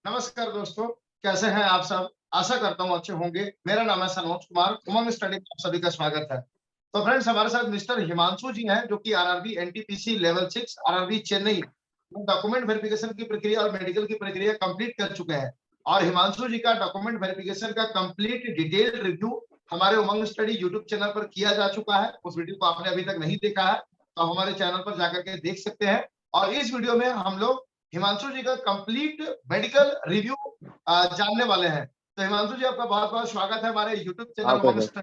नमस्कार दोस्तों, कैसे हैं आप सब? आशा करता हूँ अच्छे होंगे। मेरा नाम है सनोज कुमार, उमंग स्टडी में आप सभी का स्वागत है। तो फ्रेंड्स हमारे साथ मिस्टर हिमांशु जी हैं जो कि RRB NTPC level 6 RRB Chennai में डॉक्यूमेंट वेरिफिकेशन की प्रक्रिया और मेडिकल की प्रक्रिया कंप्लीट कर चुके हैं। और हिमांशु जी का डॉक्यूमेंट वेरिफिकेशन का कंप्लीट डिटेल रिव्यू हमारे उमंग स्टडी यूट्यूब चैनल पर किया जा चुका है। उस वीडियो को आपने अभी तक नहीं देखा है तो हमारे चैनल पर जाकर के देख सकते हैं। और इस वीडियो में हम लोग हिमांशु जी का कंप्लीट मेडिकल रिव्यू जानने वाले हैं। तो हिमांशु जी आपका बहुत-बहुत स्वागत है हमारे यूट्यूब चैनल आपका उमंग सर। स्टडी।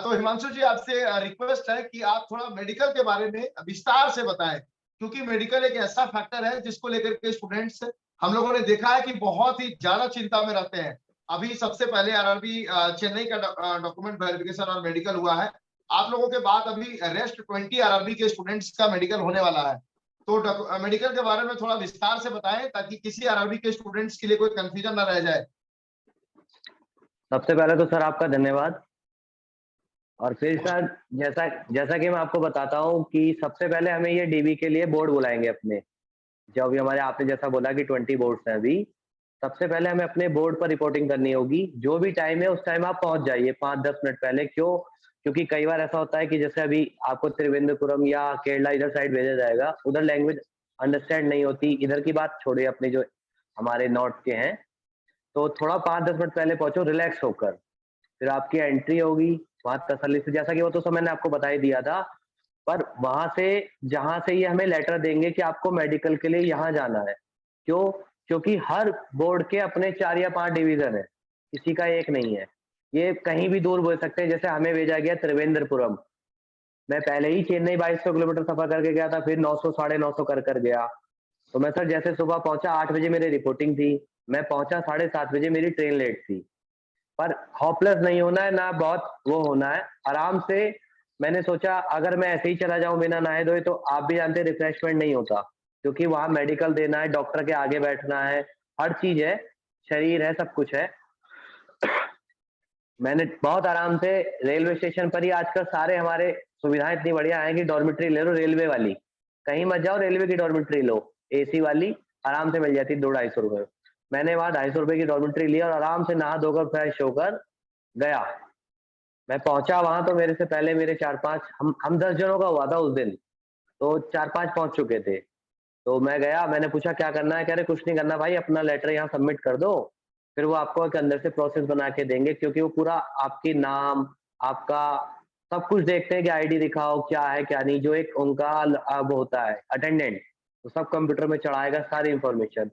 तो हिमांशु जी आपसे रिक्वेस्ट है कि आप थोड़ा मेडिकल के बारे में विस्तार से बताएं, क्योंकि मेडिकल एक ऐसा फैक्टर है जिसको लेकर के स्टूडेंट्स हम लोगों ने देखा है कि बहुत ही ज्यादा चिंता में रहते हैं। अभी सबसे पहले आरआरबी चेन्नई का डॉक्यूमेंट वेरिफिकेशन और मेडिकल हुआ है। आप लोगों के बाद अभी रेस्ट 20 आरआरबी के स्टूडेंट्स का मेडिकल होने वाला है। तो मेडिकल के बारे में थोड़ा विस्तार से बताएं ताकि किसी आरआरबी के स्टूडेंट्स के लिए कोई कंफ्यूजन ना रह जाए। सबसे पहले तो सर आपका धन्यवाद। और फिर सर जैसा जैसा कि मैं आपको बताता हूँ कि सबसे पहले हमें ये डीबी के लिए बोर्ड बुलाएंगे अपने। जो अभी हमारे आपने जैसा बोला कि 20 बोर्ड्स हैं अभी। सबसे पहले हमें अपने बोर्ड पर रिपोर्टिंग करनी होगी। जो भी टाइम है उस टाइम आप पहुंच जाइए 5-10 मिनट पहले। क्यों? क्योंकि कई बार ऐसा होता है कि जैसे अभी आपको त्रिवेंद्रपुरम या केरला इधर साइड भेजा जाएगा, उधर लैंग्वेज अंडरस्टैंड नहीं होती। इधर की बात छोड़िए, अपने जो हमारे नॉर्थ के हैं, तो थोड़ा 5-10 मिनट पहले पहुंचो रिलैक्स होकर। फिर आपकी एंट्री होगी वहां तसल्ली से, जैसा कि वो तो सब मैंने आपको बता ही दिया था। पर वहां से जहां से ये हमें लेटर देंगे कि आपको मेडिकल के लिए यहाँ जाना है। क्यों? क्योंकि हर बोर्ड के अपने 4 या 5 डिवीजन है, किसी का एक नहीं है। ये कहीं भी दूर बोल सकते हैं। जैसे हमें भेजा गया त्रिवेंद्रपुरम, मैं पहले ही चेन्नई 2200 किलोमीटर सफर करके गया था, फिर 900 950 कर गया। तो मैं सर जैसे सुबह पहुंचा 8 बजे मेरी रिपोर्टिंग थी, मैं पहुंचा 7:30 बजे, मेरी ट्रेन लेट थी। पर होपलेस नहीं होना है, ना बहुत वो होना है, आराम से। मैंने सोचा अगर मैं ऐसे ही चला जाऊं बिना नहाए धोए, तो आप भी जानते हैं रिफ्रेशमेंट नहीं होता, क्योंकि वहां मेडिकल देना है, डॉक्टर के आगे बैठना है, हर चीज है, शरीर है, सब कुछ है। मैंने बहुत आराम से रेलवे स्टेशन पर ही, आजकल सारे हमारे सुविधाएं इतनी बढ़िया है कि डॉर्मेट्री ले लो रेलवे वाली, कहीं मत जाओ, रेलवे की डॉर्मेट्री लो, एसी वाली, आराम से मिल जाती 200-250 रुपए। मैंने वहां 250 रुपए की डॉर्मेट्री ली और आराम से नहा धोकर फ्रेश होकर गया। मैं पहुंचा वहां तो मेरे से पहले मेरे 4-5, हम 10 जनों का हुआ था उस दिन, तो 4-5 पहुंच चुके थे। तो मैं गया, मैंने पूछा क्या करना है? कह रहे कुछ नहीं करना भाई, अपना लेटर यहाँ सबमिट कर दो, फिर वो आपको एक अंदर से प्रोसेस बना के देंगे, क्योंकि वो पूरा आपकी नाम, आपका सब कुछ देखते हैं कि आईडी दिखाओ, क्या है क्या नहीं। जो एक उनका वो होता है अटेंडेंट, वो सब कंप्यूटर में चढ़ाएगा सारी इंफॉर्मेशन।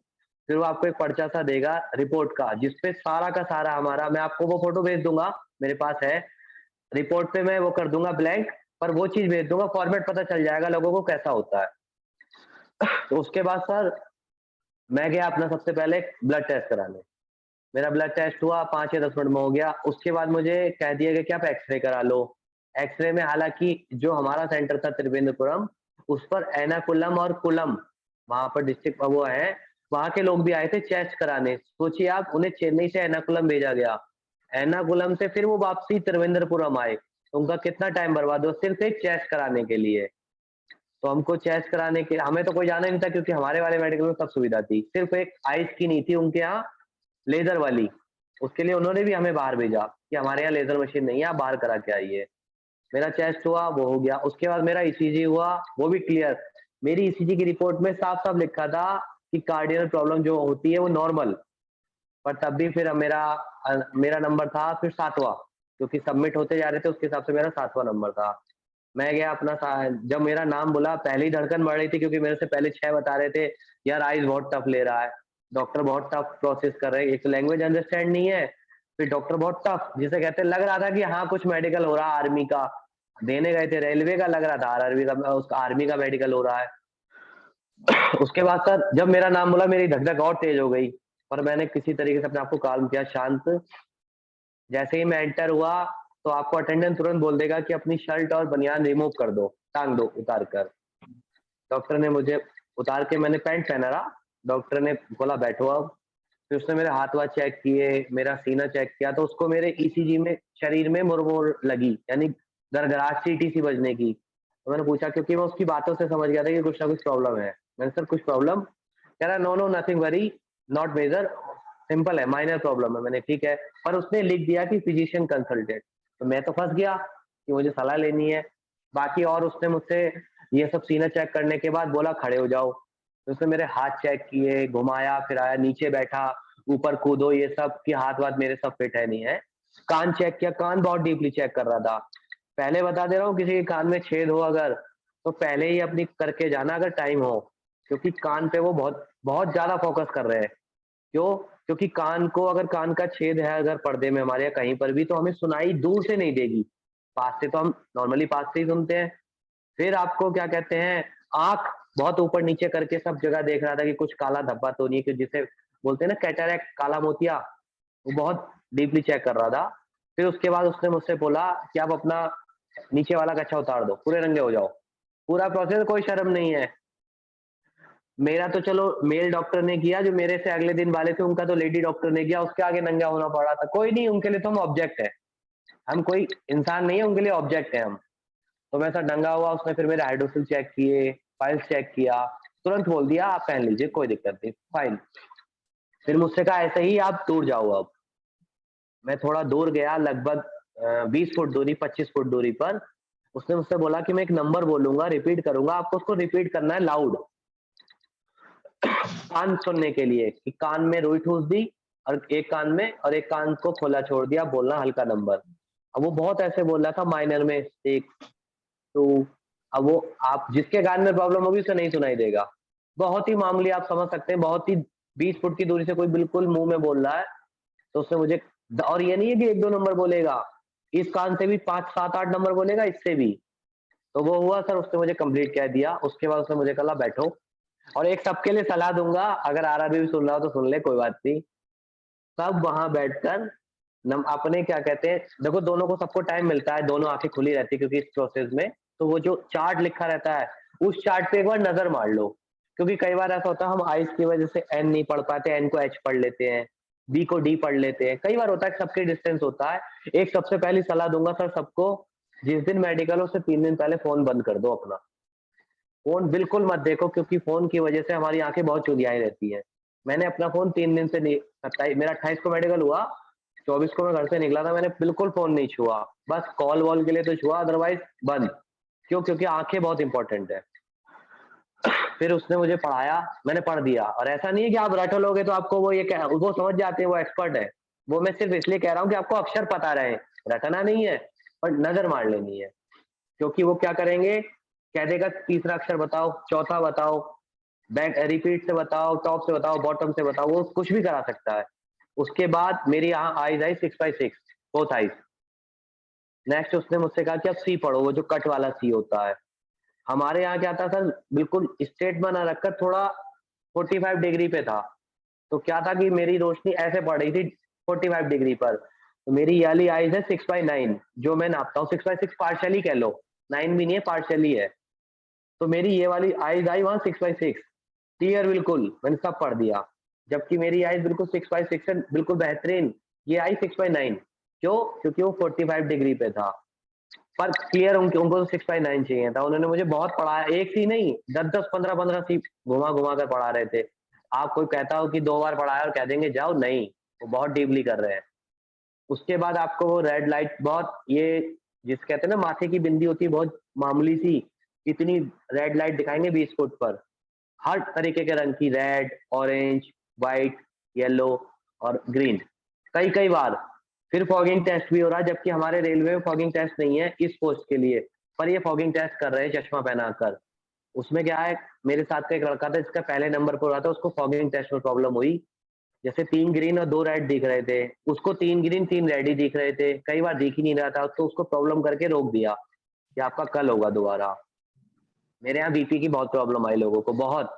फिर वो आपको एक पर्चा सा देगा रिपोर्ट का, जिसपे सारा का सारा हमारा, मैं आपको वो फोटो भेज दूंगा, मेरे पास है। रिपोर्ट पे मैं वो कर दूंगा ब्लैंक, पर वो चीज भेज दूंगा, फॉर्मेट पता चल जाएगा लोगों को कैसा होता है। तो उसके बाद सर मैं गया अपना सबसे पहले ब्लड टेस्ट कराने। मेरा ब्लड टेस्ट हुआ, 5 या 10 मिनट में हो गया। उसके बाद मुझे कह दिया गया कि आप एक्सरे करा लो। एक्सरे में हालांकि जो हमारा सेंटर था त्रिवेंद्रपुरम, उस पर एर्नाकुलम और कुलम, वहां पर डिस्ट्रिक्ट वो है, वहां के लोग भी आए थे चेस्ट कराने। सोचिए आप, उन्हें चेन्नई से एर्नाकुलम भेजा गया, एर्नाकुलम से फिर वो वापसी त्रिवेंद्रपुरम आए, तो उनका कितना टाइम बर्बाद हुआ सिर्फ एक चेस्ट कराने के लिए। तो हमको चेस्ट कराने के, हमें तो कोई जाना नहीं था, क्योंकि हमारे वाले मेडिकल में सब सुविधा थी। सिर्फ एक आइस की नहीं थी उनके यहाँ, लेजर वाली, उसके लिए उन्होंने भी हमें बाहर भेजा कि हमारे यहाँ लेजर मशीन नहीं है, आप बाहर करा के आइए। मेरा चेस्ट हुआ, वो हो गया। उसके बाद मेरा ईसीजी हुआ, वो भी क्लियर। मेरी ईसीजी की रिपोर्ट में साफ साफ लिखा था कि कार्डियल प्रॉब्लम जो होती है वो नॉर्मल। पर तब भी फिर मेरा नंबर था फिर 7वां, क्योंकि सबमिट होते जा रहे थे, उसके हिसाब से मेरा 7वां नंबर था। मैं गया अपना जब मेरा नाम बोला, पहली धड़कन बढ़ रही थी, क्योंकि मेरे से पहले 6 बता रहे थे यार आइस बहुत टफ ले रहा है, डॉक्टर बहुत टफ प्रोसेस कर रहे हैं, एक तो लैंग्वेज अंडरस्टैंड नहीं है, फिर डॉक्टर बहुत टफ, जिसे कहते हैं, लग रहा था कि हाँ कुछ मेडिकल हो रहा है आर्मी का। देने गए थे रेलवे का, लग रहा था आरआरबी का, उसका आर्मी का मेडिकल हो रहा है। उसके बाद सर जब मेरा नाम बोला, मेरी धक धक और तेज हो गई, पर मैंने किसी तरीके से अपने आप को काल्म किया, शांत। जैसे ही मैं एंटर हुआ, तो आपको अटेंडेंट तुरंत बोल देगा कि अपनी शर्ट और बनियान रिमूव कर दो, टांग दो उतार कर। डॉक्टर ने मुझे उतार के, मैंने पैंट पहना रहा, डॉक्टर ने बोला बैठो अब। फिर उसने मेरे हाथ वाथ चेक किए, मेरा सीना चेक किया, तो उसको मेरे ईसीजी में शरीर में मुड़मुड़ लगी, यानी गड़गड़ाहट सीटी सी बजने की। तो मैंने पूछा, क्योंकि मैं उसकी बातों से समझ गया था कि कुछ ना कुछ प्रॉब्लम है। मैंने सर कुछ प्रॉब्लम? कह रहा no no nothing worry, not major, simple है, माइनर प्रॉब्लम है। मैंने ठीक है, पर उसने लिख दिया कि फिजिशियन कंसल्टेंट, तो मैं तो फंस गया कि मुझे सलाह लेनी है। बाकी और उसने मुझसे ये सब सीना चेक करने के बाद बोला खड़े हो जाओ, तो उसने मेरे हाथ चेक किए, घुमाया फिराया, नीचे बैठा, ऊपर कूदो, ये सब कि हाथ वाथ मेरे सब फिट है नहीं है। कान चेक किया, कान बहुत डीपली चेक कर रहा था। पहले बता दे रहा हूँ, किसी के कान में छेद हो अगर, तो पहले ही अपनी करके जाना अगर टाइम हो, क्योंकि कान पे वो बहुत बहुत ज्यादा फोकस कर रहे हैं। क्यों? क्योंकि कान को, अगर कान का छेद है अगर पर्दे में हमारे या कहीं पर भी, तो हमें सुनाई दूर से नहीं देगी, पास से तो हम नॉर्मली पास से ही सुनते हैं। फिर आपको क्या कहते हैं, आंख बहुत ऊपर नीचे करके सब जगह देख रहा था कि कुछ काला धब्बा तो नहीं, कि जिसे बोलते हैं ना कैटरैक्ट, काला मोतिया, वो बहुत डीपली चेक कर रहा था। फिर उसके बाद उसने मुझसे बोला कि आप अपना नीचे वाला कच्छा उतार दो, पूरे नंगे हो जाओ। पूरा प्रोसेस, कोई शर्म नहीं है। मेरा तो चलो मेल डॉक्टर ने किया, जो मेरे से अगले दिन वाले थे उनका तो लेडी डॉक्टर ने किया, उसके आगे नंगा होना पड़ा था। कोई नहीं, उनके लिए तो हम ऑब्जेक्ट है, हम कोई इंसान नहीं है, उनके लिए ऑब्जेक्ट है हम। तो मैं ऐसा नंगा हुआ, उसने फिर मेरे हाइड्रोसिल चेक किए, फाइल्स चेक किया, तुरंत बोल दिया आप पहन लीजिए, कोई दिक्कत नहीं, फाइन। फिर मुझसे कहा ऐसे ही आप दूर जाओ अब। मैं थोड़ा दूर गया, लगभग 20 फुट दूरी, 25 फुट दूरी पर। उसने मुझसे बोला कि मैं एक नंबर बोलूंगा, रिपीट करूंगा, आपको उसको रिपीट करना है लाउड, कान सुनने के लिए, कि कान में रुई ठूस दी और एक कान में, और एक कान को खोला छोड़ दिया, बोलना हल्का नंबर। अब वो बहुत ऐसे बोल रहा था माइनर में, 1 2। अब वो, आप जिसके कान में प्रॉब्लम होगी उसे नहीं सुनाई देगा। बहुत ही मामूली, आप समझ सकते हैं, बहुत ही 20 फुट की दूरी से कोई बिल्कुल मुंह में बोल रहा है, तो उसने मुझे, और ये नहीं है कि 1 2 नंबर बोलेगा, इस कान से भी 5 7 8 नंबर बोलेगा, इससे भी। तो वो हुआ सर, उसने मुझे कंप्लीट कह दिया। उसके बाद उसने मुझे कहा बैठो। और एक सबके लिए सलाह दूंगा, अगर आरआरबी भी सुन रहा हो तो सुन ले, कोई बात नहीं। सब वहां बैठकर नम अपने क्या कहते हैं, देखो दोनों को, सबको टाइम मिलता है, दोनों आंखें खुली रहती है क्योंकि इस प्रोसेस में, तो वो जो चार्ट लिखा रहता है, उस चार्ट पे एक बार नजर मार लो। क्योंकि कई बार ऐसा होता है, हम आइस की वजह से एन नहीं पढ़ पाते, एन को एच पढ़ लेते हैं, बी को डी पढ़ लेते हैं, कई बार होता है, सबके डिस्टेंस होता है। एक सबसे पहली सलाह दूंगा सर सबको, जिस दिन मेडिकल हो उससे 3 दिन पहले फोन बंद कर दो अपना, फोन बिल्कुल मत देखो, क्योंकि फोन की वजह से हमारी आंखें बहुत चुंधियाई रहती है। मैंने अपना फोन 3 दिन से नहीं, 27 मेरा 28 को मेडिकल हुआ, 24 को मैं घर से निकला था, मैंने बिल्कुल फोन नहीं छुआ, बस कॉल वॉल के लिए तो छुआ, अदरवाइज बंद। क्यों? क्योंकि आंखें बहुत इंपॉर्टेंट है। फिर उसने मुझे पढ़ाया, मैंने पढ़ दिया, और ऐसा नहीं है कि आप रट लोगे तो आपको वो वो समझ जाते हैं, वो एक्सपर्ट है। वो मैं सिर्फ इसलिए कह रहा हूँ कि आपको अक्षर पता रहे, रटना नहीं है, पर नजर मार लेनी है। क्योंकि वो क्या करेंगे, कह देगा तीसरा अक्षर बताओ, चौथा बताओ, बैक रिपीट से बताओ, टॉप से बताओ, बॉटम से बताओ, वो कुछ भी करा सकता है। उसके बाद मेरी यहाँ आईज आई 6/6, बोथ आईज। नेक्स्ट उसने मुझसे कहा कि अब सी पढ़ो, वो जो कट वाला सी होता है। हमारे यहाँ क्या था सर, बिल्कुल स्ट्रेट बना रखकर थोड़ा 45 डिग्री पे था। तो क्या था कि मेरी रोशनी ऐसे पड़ रही थी 45 डिग्री पर। तो मेरी ये वाली आईज है 6/9, जो मैं नापता हूँ 6/6 पार्शियली कह लो, 9 भी नहीं है, पार्शियली है। तो मेरी ये वाली आईज आई वहां 6/6, क्लियर बिल्कुल, मैंने सब पढ़ दिया। जबकि मेरी आईज बिल्कुल 6/6 है, बिल्कुल बेहतरीन। ये आई 6/9। क्यों? क्योंकि वो 45 डिग्री पे था। पर क्लियर उनको उनको तो 6/9 चाहिए था। उन्होंने मुझे बहुत पढ़ाया, एक सी नहीं, 10 10 15 15 सी घुमा घुमा कर पढ़ा रहे थे। आप कोई कहता हो कि 2 बार पढ़ाया और कह देंगे जाओ, नहीं, वो बहुत डीपली कर रहे हैं। उसके बाद आपको वो रेड लाइट, बहुत ये जिस कहते हैं ना माथे की बिंदी होती है बहुत मामूली सी, इतनी रेड लाइट दिखाएंगे 20 फुट पर, हर तरीके के रंग की, रेड, ऑरेंज, व्हाइट, येलो और ग्रीन, कई कई बार। फिर फॉगिंग टेस्ट भी हो रहा है, जबकि हमारे रेलवे में फॉगिंग टेस्ट नहीं है इस पोस्ट के लिए, पर ये फॉगिंग टेस्ट कर रहे हैं चश्मा पहनाकर। उसमें क्या है, मेरे साथ का एक लड़का था जिसका पहले नंबर पर हुआ था, उसको फॉगिंग टेस्ट में प्रॉब्लम हुई। जैसे 3 ग्रीन और 2 रेड दिख रहे थे, उसको 3 ग्रीन 3 रेड ही दिख रहे थे, कई बार दिख ही नहीं रहा था, तो उसको प्रॉब्लम करके रोक दिया कि आपका कल होगा दोबारा। मेरे यहाँ बीपी की बहुत प्रॉब्लम आई लोगों को, बहुत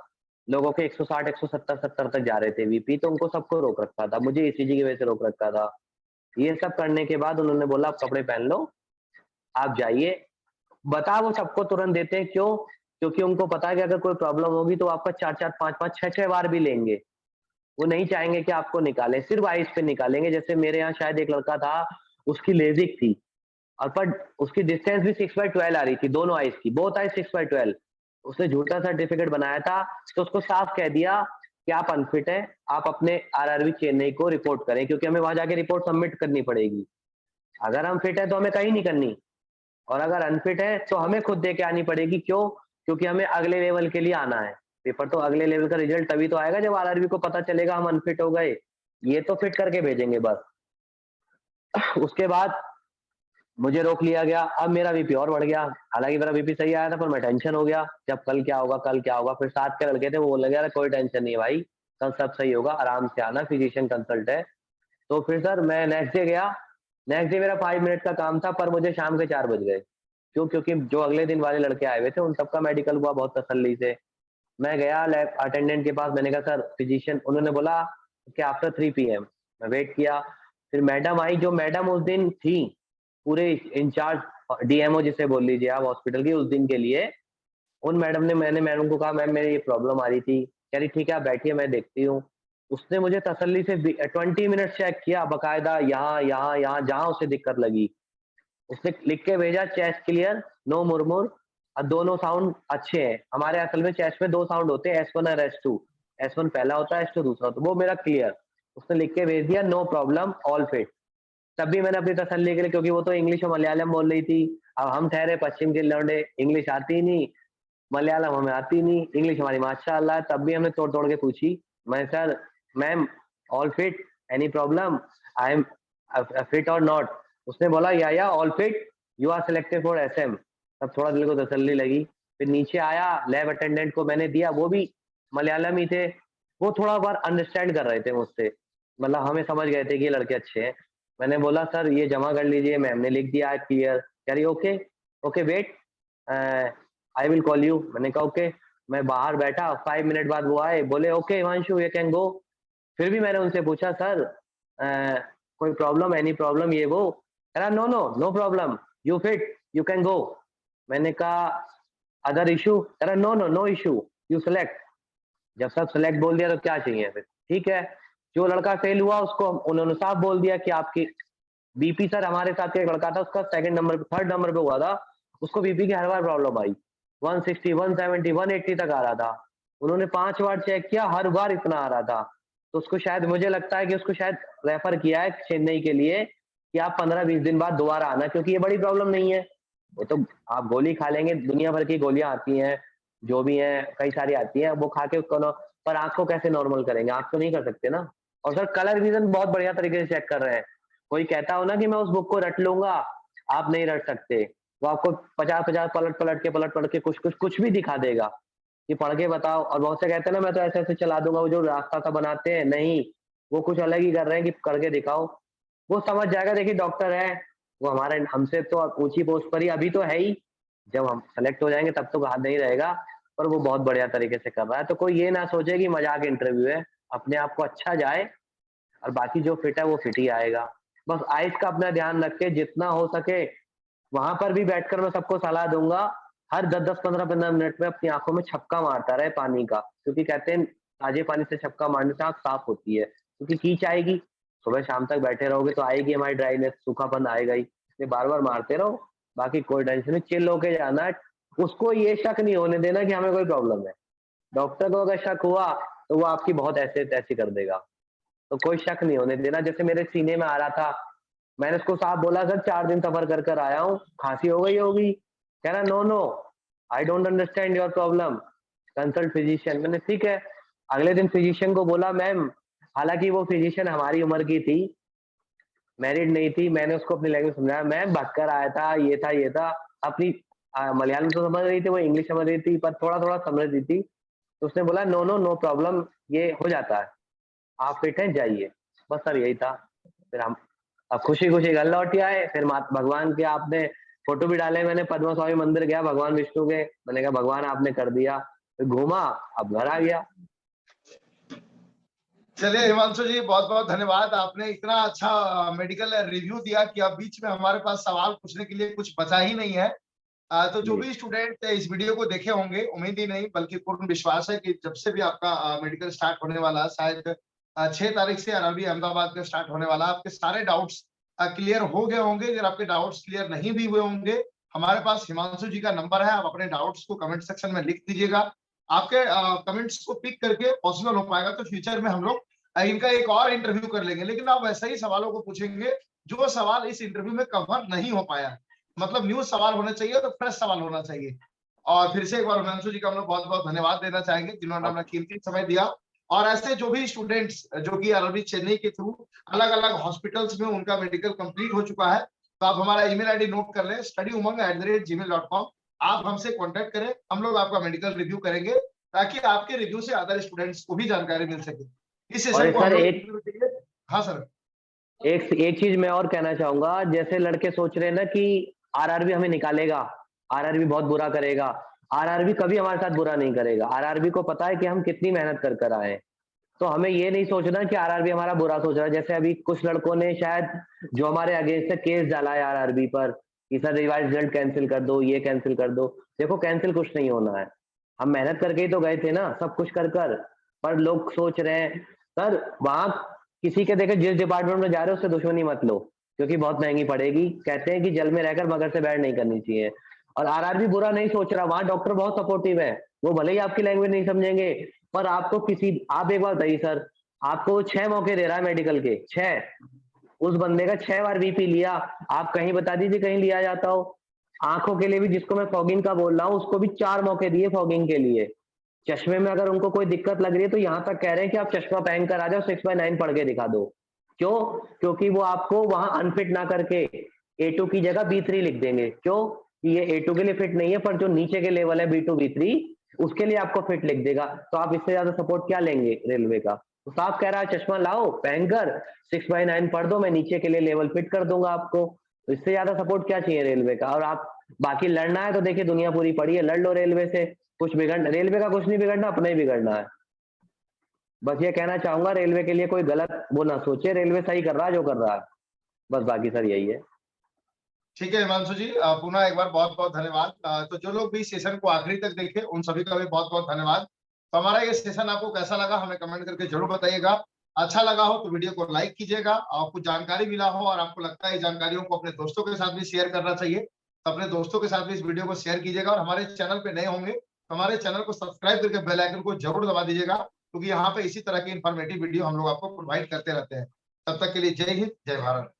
लोगों के 160 170 70 तक जा रहे थे बीपी, तो उनको सबको रोक रखा था, मुझे ईसीजी की वजह से रोक रखा था। ये सब करने के बाद उन्होंने बोला आप कपड़े पहन लो, आप जाइए। बता वो सबको तुरंत देते हैं, क्यों? क्योंकि उनको पता है कि अगर कोई प्रॉब्लम होगी तो वो आपका 4 4 5 5 6 6 बार भी लेंगे। वो नहीं चाहेंगे कि आपको निकालें, सिर्फ आइस पे निकालेंगे। जैसे मेरे यहाँ शायद एक लड़का था, उसकी लेजिक थी, और पर उसकी डिस्टेंस भी 6/12 आ रही थी, दोनों आइस की, बोथ आइस 6/12। उसने झूठा सर्टिफिकेट बनाया था, तो उसको साफ कह दिया कि आप अनफिट हैं, आप अपने आरआरबी चेन्नई को रिपोर्ट करें, क्योंकि हमें वहां जाके रिपोर्ट सबमिट करनी पड़ेगी। अगर हम फिट है तो हमें कहीं नहीं करनी, और अगर अनफिट है तो हमें खुद दे के आनी पड़ेगी। क्यों? क्योंकि हमें अगले लेवल के लिए आना है। पेपर तो अगले लेवल का रिजल्ट तभी तो आएगा जब आरआरबी को पता चलेगा हम अनफिट हो गए। ये तो फिट करके भेजेंगे बस। उसके बाद मुझे रोक लिया गया। अब मेरा बीपी और बढ़ गया। हालांकि मेरा बीपी सही आया था, पर मैं टेंशन हो गया, जब कल क्या होगा, कल क्या होगा। फिर साथ के लड़के थे, वो बोल लगे यार कोई टेंशन नहीं है भाई, कल सब सही होगा, आराम से आना, फिजिशियन कंसल्ट है। तो फिर सर मैं नेक्स्ट डे गया। नेक्स्ट डे मेरा 5 मिनट का काम था, पर मुझे शाम के 4 बज गए। क्यों? क्योंकि जो अगले दिन वाले लड़के आए हुए थे उन सबका मेडिकल हुआ बहुत तसल्ली से। मैं गया लैब अटेंडेंट के पास, मैंने कहा सर फिजिशियन, उन्होंने बोला कि आफ्टर 3 पीएम। मैं वेट किया। फिर मैडम आई, जो मैडम उस दिन थी पूरे इंचार्ज डीएमओ जिसे बोल लीजिए आप हॉस्पिटल की, उस दिन के लिए। उन मैडम ने, मैंने मैडम को कहा मैम मेरी ये प्रॉब्लम आ रही थी। कह रही ठीक है आप बैठिए मैं देखती हूँ। उसने मुझे तसल्ली से 20 मिनट चेक किया बकायदा, यहाँ यहाँ यहाँ जहाँ उसे दिक्कत लगी। उसने लिख के भेजा चेस्ट क्लियर, नो मुरमुर, और दोनों साउंड अच्छे हैं। हमारे असल में चेस्ट में 2 साउंड होते हैं, S1 और S2। S1 पहला होता है, S2 दूसरा होता है। वो मेरा क्लियर। उसने लिख के भेज दिया नो प्रॉब्लम ऑल फिट। तब भी मैंने अपनी तसल्ली के लिए, क्योंकि वो तो इंग्लिश और मलयालम बोल रही थी। अब हम ठहरे पश्चिम के लौंडे, इंग्लिश आती ही नहीं, मलयालम हमें आती नहीं, इंग्लिश हमारी माशाअल्लाह है, तब भी हमने तोड़-तोड़ के पूछी। मैं sir, ma'am all fit, any problem, I am fit और नॉट? उसने बोला yeah all fit, you are selected for SM. तब थोड़ा दिल को तसल्ली लगी। फिर नीचे आया, लैब अटेंडेंट को मैंने दिया, वो भी मलयालम ही थे। वो थोड़ा बार अंडरस्टैंड कर रहे थे मुझसे, मतलब हमें समझ गए थे कि ये लड़के अच्छे हैं। मैंने बोला सर ये जमा कर लीजिए, मैम ने लिख दिया क्लियर। कह रही okay, okay wait, I will call you. मैंने कहा ओके। मैं बाहर बैठा, 5 मिनट बाद वो आए, बोले ओके हिमांशु यू कैन गो। फिर भी मैंने उनसे पूछा सर कोई प्रॉब्लम, एनी प्रॉब्लम, ये वो? कह रहा no no no problem, you fit, you can go. मैंने कहा अदर इशू? कह रहा no no no issue, you select. जब सब सेलेक्ट बोल दिया तो क्या चाहिए फिर? ठीक है। जो लड़का फेल हुआ उसको उन्होंने साफ बोल दिया कि आपकी बीपी, सर हमारे साथ एक लड़का था, उसका सेकंड नंबर पे, थर्ड नंबर पे हुआ था। उसको बीपी की हर बार प्रॉब्लम आई, 160, 170, 180 तक आ रहा था। उन्होंने 5 बार चेक किया, हर बार इतना आ रहा था। तो उसको शायद, मुझे लगता है कि उसको शायद रेफर किया है चेन्नई के लिए कि आप 15-20 दिन बाद दोबारा आना, क्योंकि ये बड़ी प्रॉब्लम नहीं है। वो तो आप गोली खा लेंगे, दुनिया भर की गोलियां आती हैं, जो भी हैं कई सारी आती हैं, वो खा के उसको पर आँख को कैसे नॉर्मल करेंगे? आप तो नहीं कर सकते ना। और सर कलर विजन बहुत बढ़िया तरीके से चेक कर रहे हैं। कोई कहता हो ना कि मैं उस बुक को रट लूंगा, आप नहीं रट सकते। वो आपको 50-50 पलट के कुछ भी दिखा देगा कि पढ़ के बताओ। और बहुत से कहते हैं ना मैं तो ऐसे-ऐसे चला दूंगा, वो जो रास्ता सा बनाते हैं, नहीं, वो कुछ अलग ही कर रहे हैं कि करके दिखाओ। वो समझ जाएगा, देखिए डॉक्टर है, वो हमारे हमसे तो ऊँची पोस्ट पर ही अभी तो है ही, जब हम सेलेक्ट हो जाएँगे तब तो हाथ नहीं रहेगा, पर वो बहुत बढ़िया तरीके से कर रहा है। तो कोई ये ना सोचे कि मज़ाक इंटरव्यू है, अपने आप को अच्छा जाए और बाकी जो फिट है वो फिट ही आएगा। बस आइस का अपना ध्यान रख के जितना हो सके, वहाँ पर भी बैठकर मैं सबको सलाह दूँगा, हर 10-10, 15-15 मिनट में अपनी आँखों में छपका मारता रहे पानी का, क्योंकि कहते हैं ताज़े पानी से छपका मारने से आँख साफ होती है, क्योंकि खींच आएगी, सुबह शाम तक बैठे रहोगे तो आएगी हमारी ड्राइनेस, सूखापन आएगा ही, इसलिए बार-बार मारते रहो, बाकी कोई टेंशन नहीं, चिल होके जाना है। उसको ये शक नहीं होने देना कि हमें कोई प्रॉब्लम है। डॉक्टर को अगर शक हुआ, तो वो आपकी बहुत ऐसे-तैसे कर देगा। तो कोई शक नहीं होने देना। जैसे मेरे सीने में आ रहा था, मैंने उसको साफ बोला सर 4 दिन सफर कर कर आया हूँ, खांसी हो गई होगी। कह रहा no no, I don't understand your problem, consult physician. मैंने ठीक है। अगले दिन फिजिशियन को बोला मैम, हालांकि वो फिजिशियन हमारी उम्र की थी, मैरिड नहीं थी। मैंने उसको अपनी लैंग्वेज समझाया, मैम भटकर आया था, ये था। अपनी मलयालम तो समझ रही थी, वो इंग्लिश समझ रही थी, पर थोड़ा थोड़ा समझ रही थी। तो उसने बोला नो नो नो प्रॉब्लम, ये हो जाता है, आप फिट हैं जाइए। बस सर यही था। फिर हम अब खुशी-खुशी घर लौट के आए। फिर मात भगवान के आपने फ़ोटो भी डाले, मैंने पद्मा स्वामी मंदिर गया भगवान विष्णु के। मैंने कहा भगवान आपने कर दिया। फिर घूमा, अब घर आ गया। चलिए हिमांशु जी, बहुत-बहुत धन्यवाद। आपने इतना अच्छा मेडिकल रिव्यू दिया कि अब बीच में हमारे पास सवाल पूछने के लिए कुछ बचा ही नहीं है। तो जो जी, भी स्टूडेंट इस वीडियो को देखे होंगे, उम्मीद ही नहीं बल्कि पूर्ण विश्वास है कि जब से भी आपका मेडिकल स्टार्ट होने वाला है, शायद 6 तारीख से आरआरबी अहमदाबाद में स्टार्ट होने वाला है, आपके सारे डाउट्स क्लियर हो गए होंगे। अगर आपके डाउट्स क्लियर नहीं भी हुए होंगे, हमारे पास हिमांशु जी का नंबर है, आप अपने डाउट्स को कमेंट सेक्शन में लिख दीजिएगा। आपके कमेंट्स को पिक करके पॉसिबल हो पाएगा तो फ्यूचर में हम लोग इनका एक और इंटरव्यू कर लेंगे, लेकिन आप वैसे ही सवालों को पूछेंगे जो सवाल इस इंटरव्यू में कवर नहीं हो पाया। मतलब न्यू सवाल होने चाहिए, तो फ्रेश सवाल होना चाहिए। और फिर से एक बार हिमांशु जी का हम लोग बहुत बहुत धन्यवाद देना चाहेंगे, जिन्होंने अपना कीमती समय दिया। और ऐसे जो भी स्टूडेंट्स जो कि आरआरबी चेन्नई के थ्रू अलग अलग हॉस्पिटल्स में उनका मेडिकल कंप्लीट हो चुका है, तो आप हमारा ईमेल आईडी नोट कर लें, studyumang@gmail.com। आप हमसे कांटेक्ट करें, हम लोग आपका मेडिकल रिव्यू करेंगे, ताकि आपके रिव्यू से अदर स्टूडेंट्स को भी जानकारी मिल सके। इस और सेशन को हम सर लोग हाँ सर, एक चीज मैं और कहना चाहूंगा, जैसे लड़के सोच रहे हैं ना कि आरआरबी हमें निकालेगा, आरआरबी बहुत बुरा करेगा। आरआरबी कभी हमारे साथ बुरा नहीं करेगा। आरआरबी को पता है कि हम कितनी मेहनत कर कर आए हैं। तो हमें ये नहीं सोचना कि आरआरबी हमारा बुरा सोच रहा है। जैसे अभी कुछ लड़कों ने शायद जो हमारे अगेंस्ट केस डाला है आरआरबी पर कि सर रिवाइज रिजल्ट कैंसिल कर दो, ये कैंसिल कर दो। देखो कैंसिल कुछ नहीं होना है, हम मेहनत करके ही तो गए थे ना, सब कुछ कर कर। पर लोग सोच रहे हैं सर वहां किसी के देखे जिस डिपार्टमेंट में जा रहे हो उससे दुश्मनी मत लो, क्योंकि बहुत महंगी पड़ेगी। कहते हैं कि जल में रहकर मगर से बैर नहीं करनी चाहिए। और आरआरबी बुरा नहीं सोच रहा, वहां डॉक्टर बहुत सपोर्टिव है। वो भले ही आपकी लैंग्वेज नहीं समझेंगे, पर आपको आप एक बार बताइए सर, आपको 6 मौके दे रहा है मेडिकल के, 6। उस बंदे का 6 बार बीपी लिया, आप कहीं बता दीजिए कहीं लिया जाता हो। आंखों के लिए भी, जिसको मैं फॉगिंग का बोल रहा हूँ, उसको भी 4 मौके दिए फॉगिंग के लिए। चश्मे में अगर उनको कोई दिक्कत लग रही है तो यहाँ तक कह रहे हैं कि आप चश्मा पहन कर आ जाओ, 6/9 पढ़ के दिखा दो। क्यों? क्योंकि वो आपको वहां अनफिट ना करके A2 की जगह B3 लिख देंगे। क्यों? कि ये A2 के लिए फिट नहीं है, पर जो नीचे के लेवल है B2 B3 उसके लिए आपको फिट लिख देगा। तो आप इससे ज्यादा सपोर्ट क्या लेंगे रेलवे का? तो साफ कह रहा है चश्मा लाओ पहनकर 6/9 पढ़ दो, मैं नीचे के लिए लेवल फिट कर दूंगा आपको। तो इससे ज्यादा सपोर्ट क्या चाहिए रेलवे का? और आप बाकी लड़ना है तो देखिए दुनिया पूरी पड़ी है, लड़ लो रेलवे से। कुछ बिगड़ना, रेलवे का कुछ नहीं बिगड़ना, अपना ही बिगड़ना है। बस ये कहना चाहूंगा, रेलवे के लिए कोई गलत वो ना सोचे, रेलवे सही कर रहा है जो कर रहा है। बस बाकी सर यही है। ठीक है हिमांशु जी, पुनः एक बार बहुत बहुत धन्यवाद। तो जो लोग भी सेशन को आखिरी तक देखे उन सभी का भी बहुत बहुत धन्यवाद। तो हमारा ये सेशन आपको कैसा लगा हमें कमेंट करके जरूर बताइएगा। अच्छा लगा हो तो वीडियो को लाइक कीजिएगा, और कुछ जानकारी मिला हो और आपको लगता है जानकारियों को अपने दोस्तों के साथ भी शेयर करना चाहिए, तो अपने दोस्तों के साथ भी इस वीडियो को शेयर कीजिएगा। और हमारे चैनल पे नए होंगे तो हमारे चैनल को सब्सक्राइब करके बेल आइकन को जरूर दबा दीजिएगा, क्योंकि यहाँ पे इसी तरह की इंफॉर्मेटिव वीडियो हम लोग आपको प्रोवाइड करते रहते हैं। तब तक के लिए जय हिंद, जय भारत।